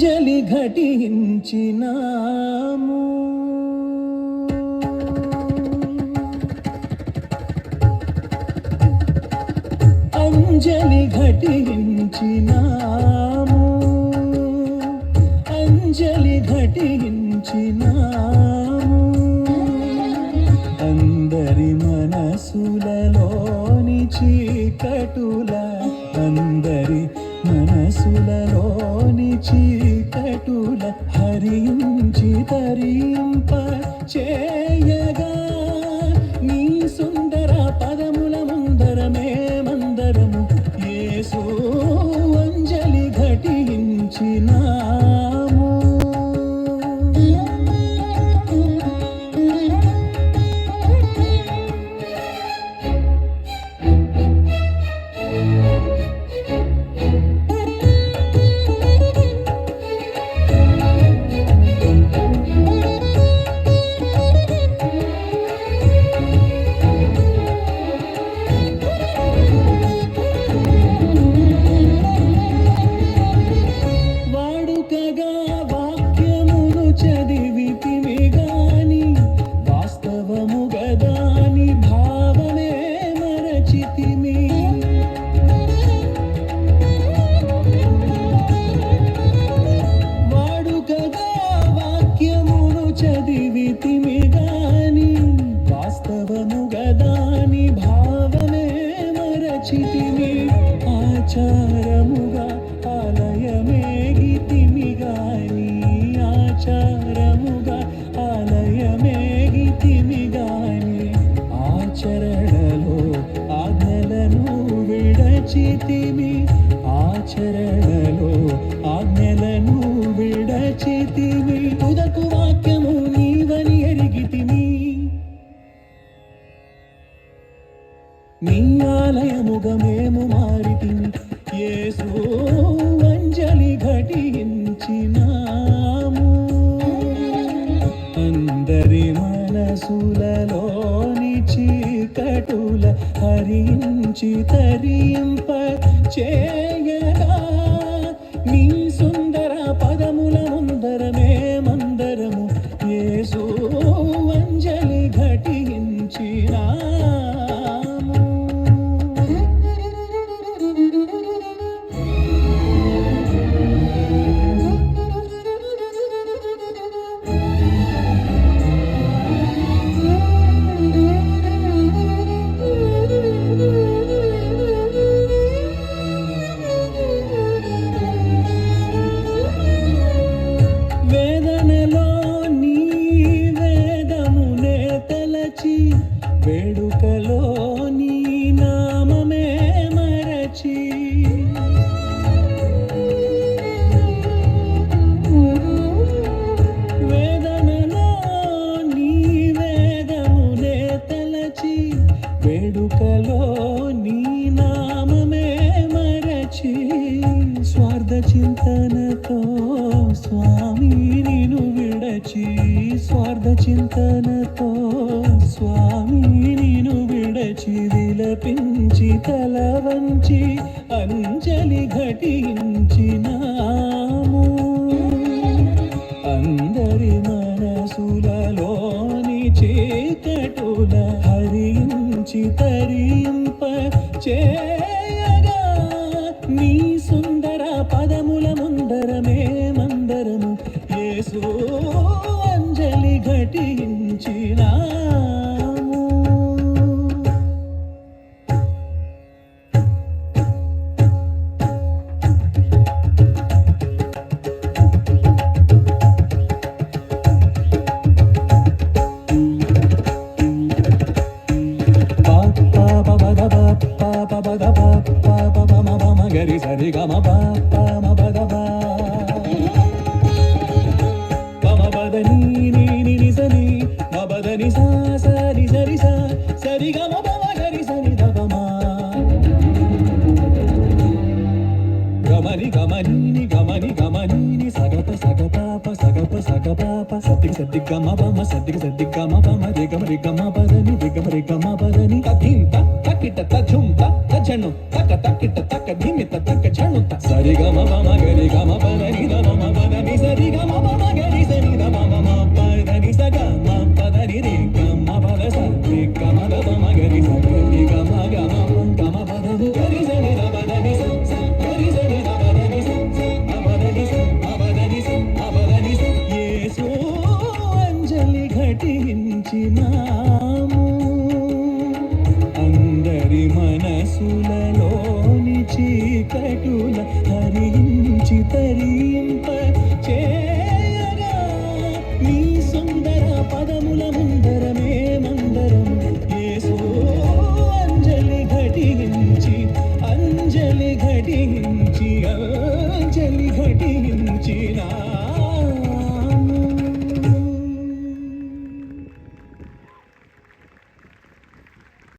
అంజలి ఘటించినాము. అంజలి ఘటించినాము, అంజలి ఘటించినాము. అందరి మనసులలోని చీకటుల, అందరి మనసులలోని చీకటుల హరించి తరింప చేయగా నీ సుందర పదముల ముందరమే మందరము యేసు అంజలి ఘటించినాము. వాక్యమును చదివితిమి గాని వాస్తవముగా దాని భావమే మరచితిమి. వాడుకగా వాక్యమును చదివితిమి గాని వాస్తవముగా దాని భావమే మరచితిమి. ఆచారముగా ఆలయమేగితిమి గాని, ఆచారముగా ఆలయమేగితిమి గాని ఆచరణలో ఆజ్ఞలను విడచితిమి. ఆచరణలో ఆజ్ఞలను విడచితిమి. తుదకు వాక్యము నీవని ఎరిగితిమి. నీ ఆలయముగా మేము మారితిమి. యేసు అంజలి ఘటించినాము. అందరి మనసులలోని చీకటుల హరించి తరింప చేయగా నీ సుందర పదముల ముందరమే మందరము యేసు అంజలి ఘటించినాము. వేదనలో నీ వేదమునే తలచి, వేడుకలో నీ నామమే మరచి, వేదనలో నీ వేదమునే తలచి, వేడుకలో నీ నామమే మరచి. స్వార్థ చింతనతో స్వామి నిను విడచి, స్వార్థ చింతనతో స్వామి నిను విడచి విలపించి తల వంచి అంజలి ఘటించినాము. అందరి మనసులలోని చీకటుల హరించి తరింప చేయగా నీ సుందర పదముల ముందరమే మందరము యేసు అంజలి ఘటించినాము. గరి సరి గమ బదని ని సని మబదని సా సరి సరి సా సరి గమ బమ గరి సని దబమా గమని గమని గమని గమని సగప సగపాప సగప సగపాప సద్దిగ సద్దిగ గమ బమ సద్దిగ సద్దిగ గమ బమ రిగమ రిగమ పదని రిగమ రిగమ పదని తకింత తకిట తజుంత తజను తక తకిట తక ధిమిత తక జణుత సరి గమ బమ గరి గమ పదని దమ